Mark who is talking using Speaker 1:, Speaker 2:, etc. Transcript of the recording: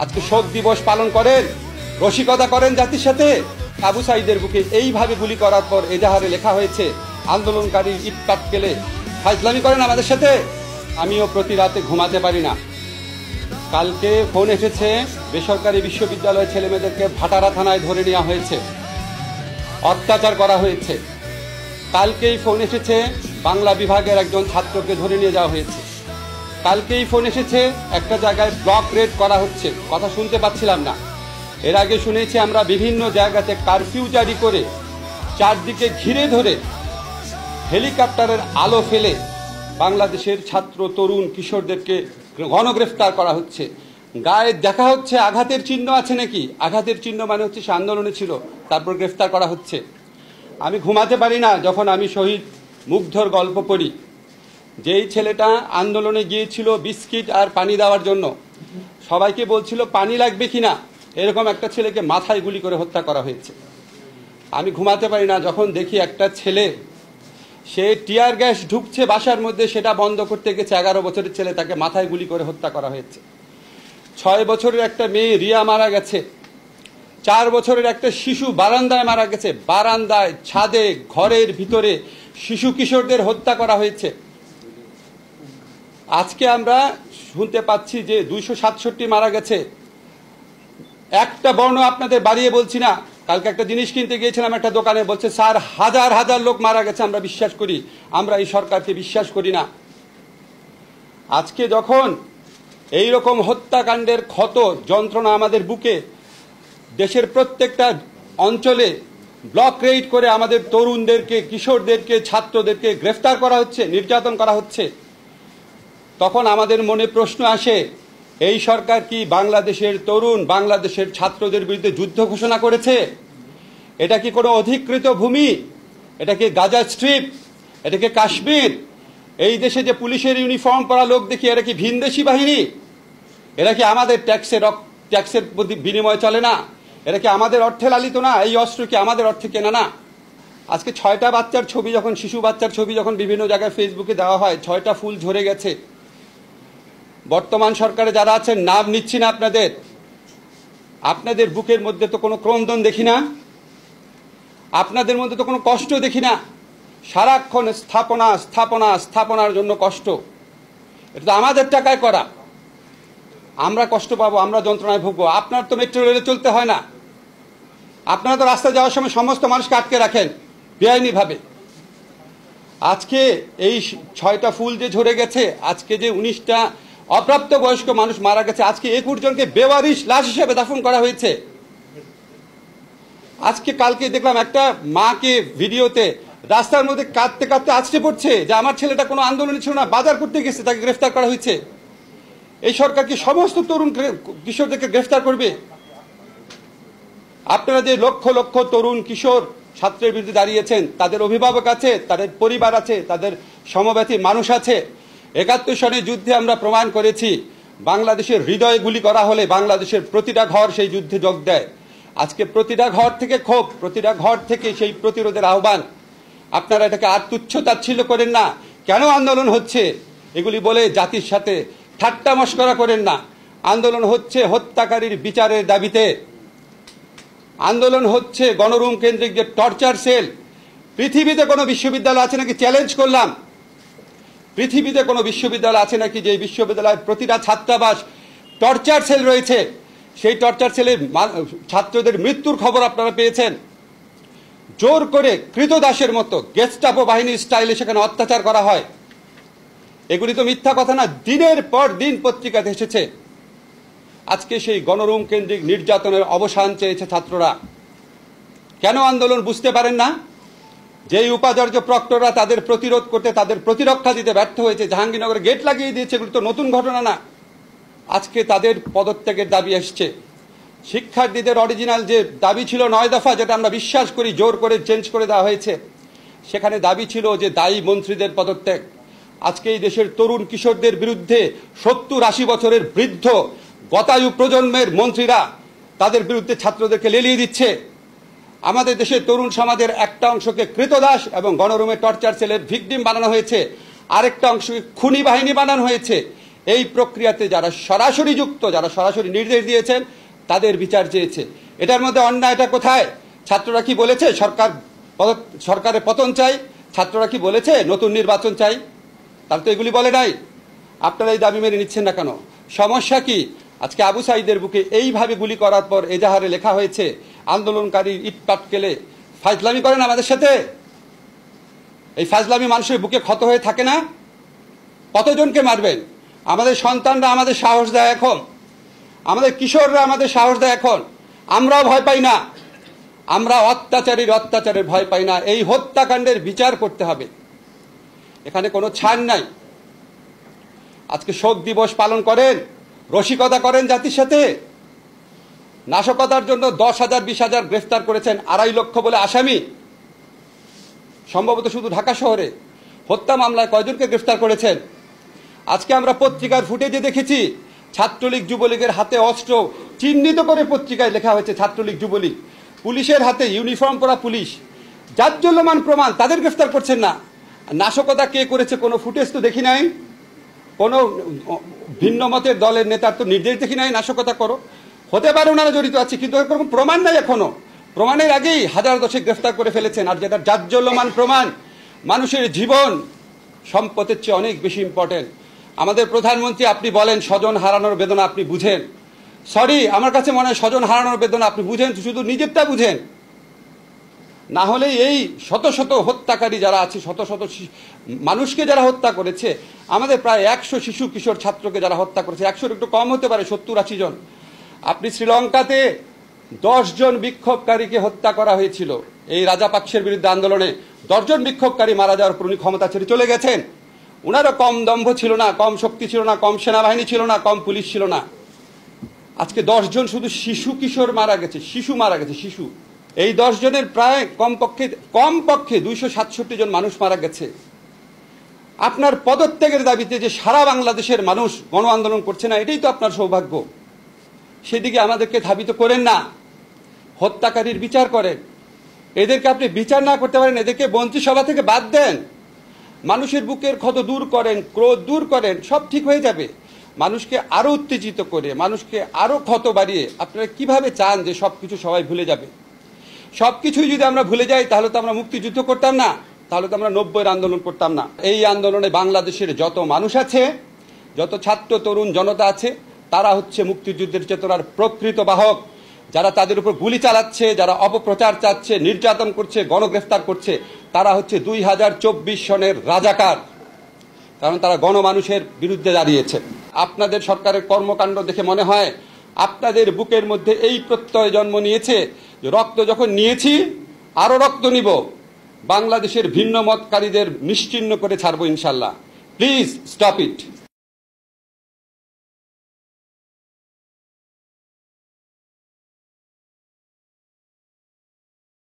Speaker 1: আজকে শোক দিবস পালন করেন, রসিকতা করেন জাতির সাথে। আবু সাঈদের বুকে এইভাবে গুলি করার পর এজাহারে লেখা হয়েছে আন্দোলনকারী ইট পাটকেলে ফাজলামি করেন আমাদের সাথে। আমিও প্রতি রাতে ঘুমাতে পারি না। কালকে ফোন এসেছে বেসরকারি বিশ্ববিদ্যালয়ের ছেলেমেয়েদেরকে ভাটারা থানায় ধরে নেওয়া হয়েছে, অত্যাচার করা হয়েছে। কালকেই ফোন এসেছে বাংলা বিভাগের একজন ছাত্রকে ধরে নিয়ে যাওয়া হয়েছে। কালকেই ফোন এসেছে একটা জায়গায় ব্লক রেড করা হচ্ছে, কথা শুনতে পাচ্ছিলাম না। এর আগে শুনেছি আমরা বিভিন্ন জায়গাতে কারফিউ জারি করে চারদিকে ঘিরে ধরে হেলিকপ্টারের আলো ফেলে বাংলাদেশের ছাত্র তরুণ কিশোরদেরকে গণগ্রেফতার করা হচ্ছে। গায়ে দেখা হচ্ছে আঘাতের চিহ্ন আছে নাকি, আঘাতের চিহ্ন মানে হচ্ছে সে আন্দোলনে ছিল, তারপর গ্রেফতার করা হচ্ছে। আমি ঘুমাতে পারি না যখন আমি শহীদ মুগ্ধর গল্প পড়ি। যেই ছেলেটা আন্দোলনে গিয়েছিল বিস্কিট আর পানি দেওয়ার জন্য, সবাইকে বলছিল পানি লাগবে কিনা, এরকম একটা ছেলেকে মাথায় গুলি করে হত্যা করা হয়েছে। আমি ঘুমাতে পারি না যখন দেখি একটা ছেলে সে টিয়ার গ্যাস ঢুকছে বাসার মধ্যে, সেটা বন্ধ করতে গেছে, 11 বছরের ছেলে, তাকে মাথায় গুলি করে হত্যা করা হয়েছে। 6 বছরের একটা মেয়ে রিয়া মারা গেছে। 4 বছরের একটা শিশু বারান্দায় মারা গেছে, বারান্দায়, ছাদে, ঘরের ভিতরে শিশু কিশোরদের হত্যা করা হয়েছে। আজকে আমরা শুনতে পাচ্ছি যে 267 মারা গেছে। একটা বর্ণ আপনাদের বাড়িয়ে বলছি না। কালকে একটা জিনিস কিনতে গিয়েছিলাম একটা দোকানে, বলছে স্যার হাজার হাজার লোক মারা গেছে, আমরা বিশ্বাস করি, আমরা এই সরকারকে বিশ্বাস করি না। আজকে যখন এই রকম হত্যাকাণ্ডের ক্ষত যন্ত্রণা আমাদের বুকে, দেশের প্রত্যেকটা অঞ্চলে ব্লক রেড করে আমাদের তরুণদেরকে, কিশোরদেরকে, ছাত্রদেরকে গ্রেফতার করা হচ্ছে, নির্যাতন করা হচ্ছে, তখন আমাদের মনে প্রশ্ন আসে, এই সরকার কি বাংলাদেশের তরুণ, বাংলাদেশের ছাত্রদের বিরুদ্ধে যুদ্ধ ঘোষণা করেছে? এটা কি কোনো অধিকৃত ভূমি? এটা কি গাজা স্ট্রিপ? এটা কি কাশ্মীর? এই দেশে যে পুলিশের ইউনিফর্ম পরা লোক দেখি, এরা কি ভিনদেশি বাহিনী? এরা কি আমাদের ট্যাক্সের বিনিময়ে চলে না? এরা কি আমাদের অর্থে লালিত না? এই অস্ত্র কি আমাদের অর্থে কেনা না? আজকে 6টা বাচ্চার ছবি যখন, শিশু বাচ্চার ছবি যখন বিভিন্ন জায়গায় ফেসবুকে দেওয়া হয়, 6টা ফুল ঝরে গেছে। বর্তমান সরকারে যারা আছেন, নাম নিচ্ছি না আপনাদের, আপনাদের বুকের মধ্যে তো কোনো ক্রন্দন দেখি না, আপনাদের মধ্যে তো কোনো কষ্ট দেখি না। সারাক্ষণ স্থাপনা স্থাপনা স্থাপনার জন্য কষ্ট। এটা তো আমাদের টাকায় করা। আমরা কষ্ট পাবো, আমরা যন্ত্রণায় ভুগবো। আপনার তো মেট্রো রেলে চলতে হয় না, আপনারা তো রাস্তায় যাওয়ার সময় সমস্ত মানুষকে আটকে রাখেন বেআইনিভাবে। আজকে এই 6টা ফুল যে ঝরে গেছে, আজকে যে 19টা অপ্রাপ্ত বয়স্ক মানুষ মারা গেছে, আজকে 21 জনকে বেওয়ারিশ লাশ হিসেবে দাফন করা হয়েছে। আজকে কালকে দেখলাম একটা মাকে ভিডিওতে রাস্তার মধ্যে কাঁদতে কাঁদতে আছড়ে পড়ছে যে আমার ছেলেটা কোনো আন্দোলনে ছিল না, বাজার করতে গেছে, তাকে গ্রেফতার করা হয়েছে। এই সরকার কি সমস্ত তরুণ কিশোরদেরকে গ্রেফতার করবে? আপনারা যে লক্ষ লক্ষ তরুণ কিশোর ছাত্রের বিরুদ্ধে দাঁড়িয়েছেন, তাদের অভিভাবক আছে, তাদের পরিবার আছে, তাদের সমব্যথী মানুষ আছে। 71 সনের যুদ্ধে আমরা প্রমাণ করেছি, বাংলাদেশের হৃদয়ে গুলি করা হলে বাংলাদেশের প্রতিটা ঘর সেই যুদ্ধে যোগ দেয়। আজকে প্রতিটা ঘর থেকে ক্ষোভ, প্রতিটা ঘর থেকে সেই প্রতিরোধের আহ্বান। আপনারা এটাকে আর তুচ্ছ-তাচ্ছিল্য করেন না। কেন আন্দোলন হচ্ছে এগুলি বলে জাতির সাথে ঠাট্টা মশকরা করেন না। আন্দোলন হচ্ছে হত্যাকারীর বিচারের দাবিতে, আন্দোলন হচ্ছে গণরুম কেন্দ্রিক যে টর্চার সেল। পৃথিবীতে কোনো বিশ্ববিদ্যালয় আছে নাকি, চ্যালেঞ্জ করলাম, পৃথিবীতে কোনো বিশ্ববিদ্যালয় আছে নাকি যে বিশ্ববিদ্যালয়ের প্রতিটা ছাত্রাবাস টর্চার সেল রয়েছে? সেই টর্চার সেলে ছাত্রদের মৃত্যুর খবর আপনারা পেয়েছেন। জোর করে কৃতদাসের মতো গেস্টাপো বাহিনীর স্টাইলে সেখানে অত্যাচার করা হয়। এগুলি তো মিথ্যা কথা না, দিনের পর দিন পত্রিকাতে এসেছে। আজকে সেই গণরুম কেন্দ্রিক নির্যাতনের অবসান চেয়েছে ছাত্ররা। কেন আন্দোলন বুঝতে পারেন না? যেই উপাচার্য প্রক্টররা তাদের প্রতিরোধ করতে, তাদের প্রতিরক্ষা দিতে ব্যর্থ হয়েছে, জাহাঙ্গীরনগরে গেট লাগিয়ে দিয়েছে, এগুলো তো নতুন ঘটনা না। আজকে তাদের পদত্যাগের দাবি আসছে। শিক্ষার্থীদের অরিজিনাল যে দাবি ছিল 9 দফা, যেটা আমরা বিশ্বাস করি জোর করে চেঞ্জ করে দেওয়া হয়েছে, সেখানে দাবি ছিল যে দায়ী মন্ত্রীদের পদত্যাগ। আজকে এই দেশের তরুণ কিশোরদের বিরুদ্ধে 70-80 বছরের বৃদ্ধ গতায়ু প্রজন্মের মন্ত্রীরা তাদের বিরুদ্ধে ছাত্রদেরকে লেলিয়ে দিচ্ছে। আমাদের দেশের তরুণ সমাজের একটা অংশকে কৃতদাস এবং গণরুমে টর্চার সেলের ভিকটিম বানানো হয়েছে, আরেকটা অংশকে খুনি বাহিনী বানানো হয়েছে। এই প্রক্রিয়াতে যারা সরাসরি যুক্ত, যারা সরাসরি নির্দেশ দিয়েছেন, তাদের বিচার চেয়েছে। এটার মধ্যে অন্যায়টা কোথায়? ছাত্ররা কি বলেছে সরকারের পতন চাই? ছাত্ররা কি বলেছে নতুন নির্বাচন চাই? তারা তো এগুলি বলে নাই। আপনারা এই দাবি মেনে নিচ্ছেন না কেন? সমস্যা কি? আজকে আবু সাঈদের বুকে এইভাবে গুলি করার পর এজাহারে লেখা হয়েছে আন্দোলনকারী ইট পাটকেলে ফাজলামি করেন আমাদের সাথে। এই ফাজলামি মানুষের বুকে ক্ষত হয়ে থাকে না? কতজনকে মারবেন? আমাদের সন্তানরা আমাদের সাহস দেয় এখন, আমাদের কিশোররা আমাদের সাহস দেয় এখন। আমরাও ভয় পাই না, আমরা অত্যাচারের ভয় পাই না। এই হত্যাকাণ্ডের বিচার করতে হবে, এখানে কোনো ছাড় নাই। আজকে শোক দিবস পালন করেন, রসিকতা করেন জাতির সাথে। নাশকতার জন্য 10,000 20,000 গ্রেফতার করেছেন, 2.5 লক্ষ বলে আসামি, সম্ভবত শুধু ঢাকা শহরে। হত্যা মামলায় কয়জনকে গ্রেফতার করেছেন? আজকে আমরা পত্রিকার ফুটেজে দেখেছি ছাত্রলীগ যুবলীগের হাতে অস্ত্র চিহ্নিত করে পত্রিকায় লেখা হয়েছে ছাত্রলীগ যুবলীগ। পুলিশের হাতে ইউনিফর্ম পরা পুলিশ, জাজ্জল্যমান প্রমাণ, তাদের গ্রেফতার করছেন না। নাশকতা কে করেছে কোনো ফুটেজ তো দেখি নাই, কোনো ভিন্ন মতের দলের নেতার তো নির্দেশ দেখি নাই নাশকতা করো। হতে পারে ওনারা জড়িত আছে, কিন্তু এর কোনো প্রমাণ নাই এখনো। প্রমাণের আগেই 1000 গ্রেফতার করে ফেলেছেন। আর যেটা জাজ্জল্যমান প্রমাণ, মানুষের জীবন সম্পদের চেয়ে অনেক বেশি ইম্পর্টেন্ট। আমাদের প্রধানমন্ত্রী, আপনি বলেন স্বজন হারানোর বেদনা আপনি বুঝেন। সরি, আমার কাছে মনে হয় স্বজন হারানোর বেদনা আপনি বুঝেন, শুধু নিজেরটা বুঝেন। না হলে এই শত শত হত্যাকারী যারা আছে, শত শত মানুষকে যারা হত্যা করেছে, আমাদের প্রায় 100 শিশু কিশোর ছাত্রকে যারা হত্যা করেছে, 100 একটু কম হতে পারে, 70-80 জন। আপনি শ্রীলঙ্কাতে 10 জন বিক্ষোভকারীকে হত্যা করা হয়েছিল এই রাজাপাকসের বিরুদ্ধে আন্দোলনে। 10 জন বিক্ষোভকারী মারা যাওয়ার পর উনি ক্ষমতা ছেড়ে চলে গেছেন। উনারও কম দম্ভ ছিল না, কম শক্তি ছিল না, কম সেনাবাহিনী ছিল না, কম পুলিশ ছিল না। আজকে 10 জন শুধু শিশু কিশোর মারা গেছে, শিশু মারা গেছে, শিশু। এই 10 জনের প্রায় কমপক্ষে 267 জন মানুষ মারা গেছে। আপনার পদত্যাগের দাবিতে যে সারা বাংলাদেশের মানুষ গণ আন্দোলন করছে না, এটাই তো আপনার সৌভাগ্য। সেদিকে আমাদেরকে ধাবিত করেন না, হত্যাকারীর বিচার করেন। এদেরকে আপনি বিচার না করতে পারেন, এদেরকে মন্ত্রিসভা থেকে বাদ দেন। মানুষের বুকের ক্ষত দূর করেন, ক্রোধ দূর করেন, সব ঠিক হয়ে যাবে। মানুষকে আরো উত্তেজিত করে, মানুষকে আরো ক্ষত বাড়িয়ে আপনারা কিভাবে চান যে সবকিছু সবাই ভুলে যাবে? সবকিছুই যদি আমরা ভুলে যাই, তাহলে তো আমরা মুক্তিযুদ্ধ করতাম না, তাহলে তো আমরা 90-এর আন্দোলন করতাম না। এই আন্দোলনে বাংলাদেশের যত মানুষ আছে, যত ছাত্র তরুণ জনতা আছে, তারা হচ্ছে মুক্তিযুদ্ধের চেতনার প্রকৃত বাহক। যারা তাদের উপর গুলি চালাচ্ছে, যারা অপপ্রচার চাচ্ছে, নির্যাতন করছে, গণগ্রেফতার করছে, তারা হচ্ছে 2024 সনের রাজাকার। কারণ তারা গণমানুষের বিরুদ্ধে দাঁড়িয়েছে। আপনাদের সরকারের কর্মকাণ্ড দেখে মনে হয় আপনাদের বুকের মধ্যে এই প্রত্যয় জন্ম নিয়েছে যে রক্ত যখন নিয়েছি আরো রক্ত নিব, বাংলাদেশের ভিন্ন মতকারীদের নিশ্চিহ্ন করে ছাড়বো ইনশাল্লাহ। Please stop it.